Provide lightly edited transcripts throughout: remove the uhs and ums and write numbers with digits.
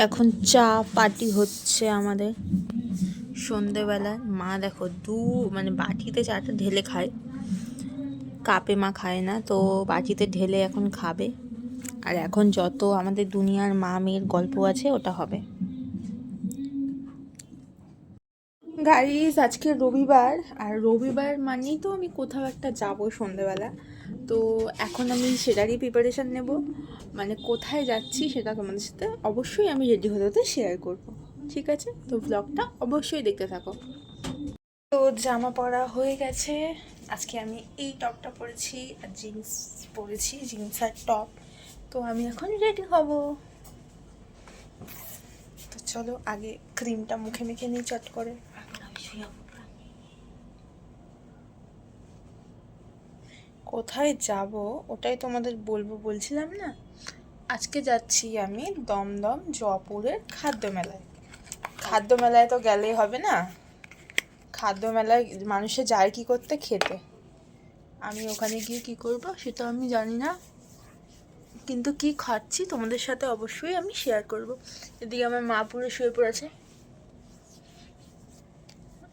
এখন চা পার্টি হচ্ছে আমাদের সন্ধেবেলায়। মা দেখো মানে বাটিতে চাটা ঢেলে খায়, কাপে মা খায় না, তো বাটিতে ঢেলে এখন খাবে। আর এখন যত আমাদের দুনিয়ার মা মেয়ের গল্প আছে ওটা হবে। গাইস, আজকে রবিবার, আর রবিবার মানেই তো আমি কোথাও একটা যাবো সন্ধেবেলা। তো এখন আমি সেটারই প্রিপারেশান নেব, মানে কোথায় যাচ্ছি সেটা তোমাদের সাথে অবশ্যই আমি রেডি হতে হতে শেয়ার করব। ঠিক আছে, তো ব্লগটা অবশ্যই দেখতে থাকো। তো জামা পরা হয়ে গেছে। আজকে আমি এই টপটা পরেছি আর জিন্স পরেছি, জিন্স আর টপ। তো আমি এখন রেডি হব। তো চলো আগে ক্রিমটা মুখে মেখে নিই চট করে। কোথায় যাব ওটাই তোমাদের বলছিলাম না। আজকে যাচ্ছি আমি দমদম জয়পুরের খাদ্য মেলায়। খাদ্য মেলায় তো গেলেই হবে না, খাদ্য মেলায় মানুষে যায় কি করতে? খেতে। আমি ওখানে গিয়ে কি করব সেটা আমি জানি না, কিন্তু কি খাচ্ছি তোমাদের সাথে অবশ্যই আমি শেয়ার করব। এদিকে আমার মা পুরো শুয়ে পড়েছে।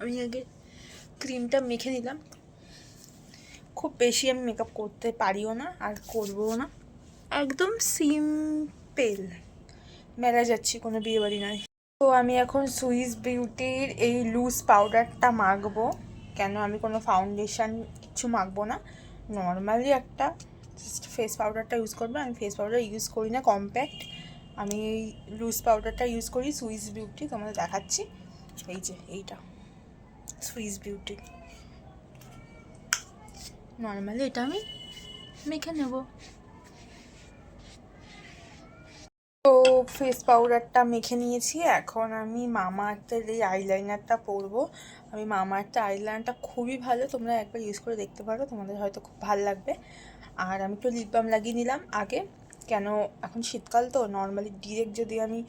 আমি আগে ক্রিমটা মেখে নিলাম। খুব বেশি আমি মেকআপ করতে পারিও না আর করবও না, একদম সিম্পল। মেলায় যাচ্ছি, কোনো বিয়ে বাড়ি নয়। তো আমি এখন সুইস বিউটির এই লুজ পাউডারটা মাখবো। কেন আমি কোনো ফাউন্ডেশন কিছু মাখবো না, নর্মালি একটা ফেস পাউডারটা ইউজ করবো। আমি ফেস পাউডার ইউজ করি না, কম্প্যাক্ট। আমি এই লুজ পাউডারটা ইউজ করি সুইস বিউটি, তোমাদের দেখাচ্ছি। এই যে এইটা সুইস বিউটি, নর্মালি এটা আমি মেখে নেব। তো ফেস পাউডারটা মেখে নিয়েছি, এখন আমি মামা আর্থের এই আইলাইনারটা পরবো। আমি মামা আর্থের আইলাইনারটা খুবই ভালো, তোমরা একবার ইউজ করে দেখতে পারো, তোমাদের হয়তো খুব ভালো লাগবে। আর আমি একটু লিপ বাম লাগিয়ে নিলাম আগে, কেন এখন শীতকাল তো নর্মালি ডিরেক্ট যদি আমি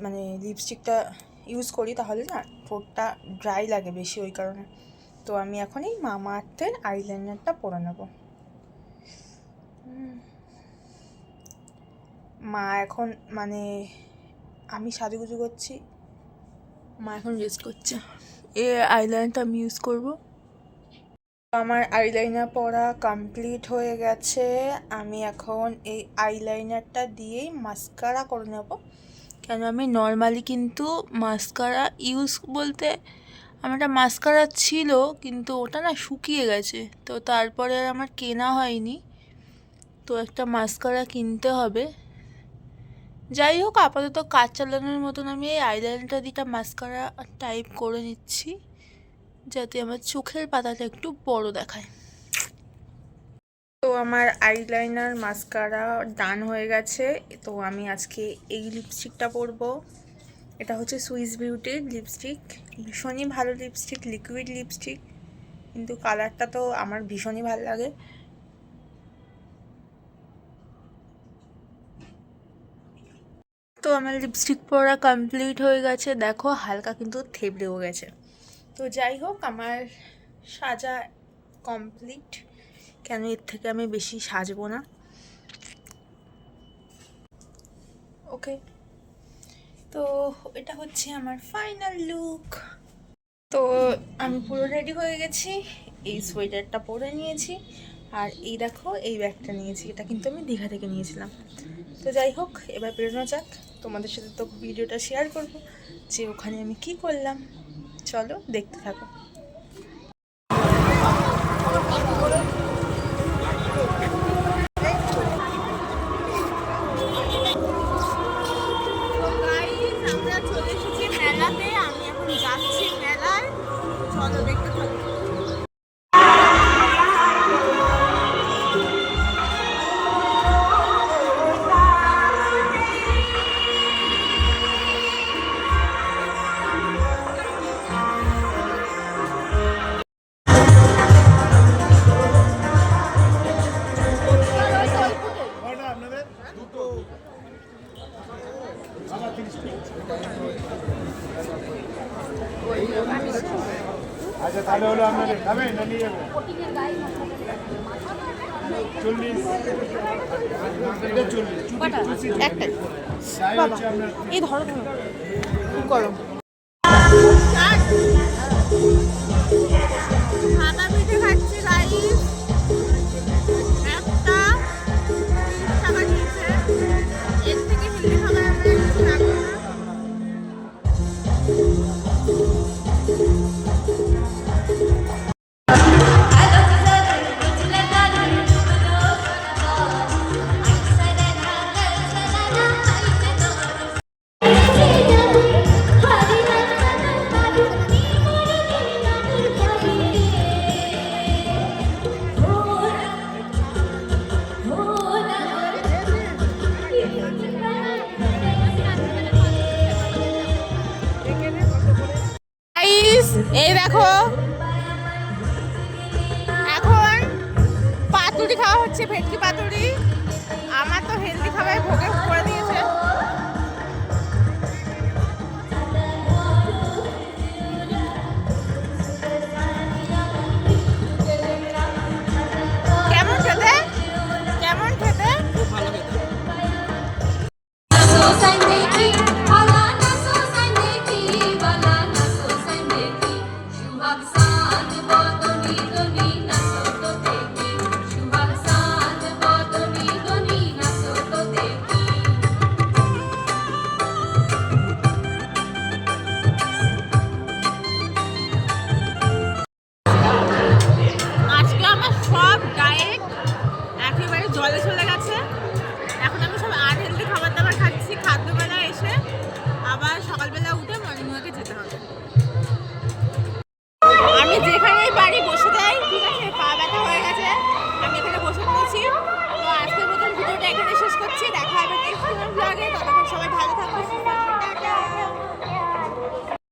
মানে লিপস্টিকটা ইউজ করি তাহলে না ঠোঁটটা ড্রাই লাগে বেশি, ওই কারণে। তো আমি এখন এই মামা আর্থের আইলাইনারটা পরে নেব। মা এখন মানে আমি সাজুগুজু করছি, মা এখন রেস্ট করছে। এই আইলাইনারটা আমি ইউজ করব। আমার আইলাইনার পরা কমপ্লিট হয়ে গেছে। আমি এখন এই আইলাইনারটা দিয়েই মাস্কারা করে নেব। কেন আমি নর্মালি কিন্তু মাস্কারা ইউজ বলতে আমার একটা মাস্কারা ছিল, কিন্তু ওটা না শুকিয়ে গেছে, তো তারপরে আর আমার কেনা হয়নি। তো একটা মাস্কারা কিনতে হবে। যাই হোক, আপাতত কাজ চালানোর মতন আমি এই আইলাইনারটা দিয়ে মাস্কারা টাইপ করে নিচ্ছি, যাতে আমার চোখের পাতাটা একটু বড় দেখায়। তো আমার আইলাইনার মাস্কারা ডান হয়ে গেছে। তো আমি আজকে এই লিপস্টিকটা পরবো। এটা হচ্ছে সুইস বিউটির লিপস্টিক, ভীষণই ভালো লিপস্টিক, লিকুইড লিপস্টিক, কিন্তু কালারটা তো আমার ভীষণই ভালো লাগে। তো আমার লিপস্টিক পরা কমপ্লিট হয়ে গেছে, দেখো হালকা কিন্তু থেবড়েও গেছে। তো যাই হোক, আমার সাজা কমপ্লিট, কেন এর থেকে আমি বেশি সাজবো না। ওকে, তো এটা হচ্ছে আমার ফাইনাল লুক। তো আমি পুরো রেডি হয়ে গেছি, এই সোয়েটারটা পরে নিয়েছি, আর এই দেখো এই ব্যাগটা নিয়েছি, এটা কিন্তু আমি দীঘা থেকে নিয়েছিলাম। তো যাই হোক, এবার বেরোনো যাক। তোমাদের সাথে তো ভিডিওটা শেয়ার করবো যে ওখানে আমি কি করলাম, চলো দেখতে থাকো। আমরা চলে এসেছি মেলাতে, আমি এখন যাচ্ছি মেলায়, চলো দেখতে থাকো। আচ্ছা, তাহলে হলো আপনাদের খাবেন না নিয়ে যাবেন? একটাই বাবা, এই ধরো ধরো গরম। সাদা পিঠে খাচ্ছি গাইস, একটা 30 টাকা নিয়েছে। এর থেকে হেলদি খাবার আমরা কিছু রাখবো না। গাইস এই দেখো, এখন পাতুরি খাওয়া হচ্ছে, ভেটকি পাতুরি। আমার তো হেলদি খাবার ভোগে করে দিয়েছে। কেমন খেতে, কেমন খেতে? ভালো খেতে।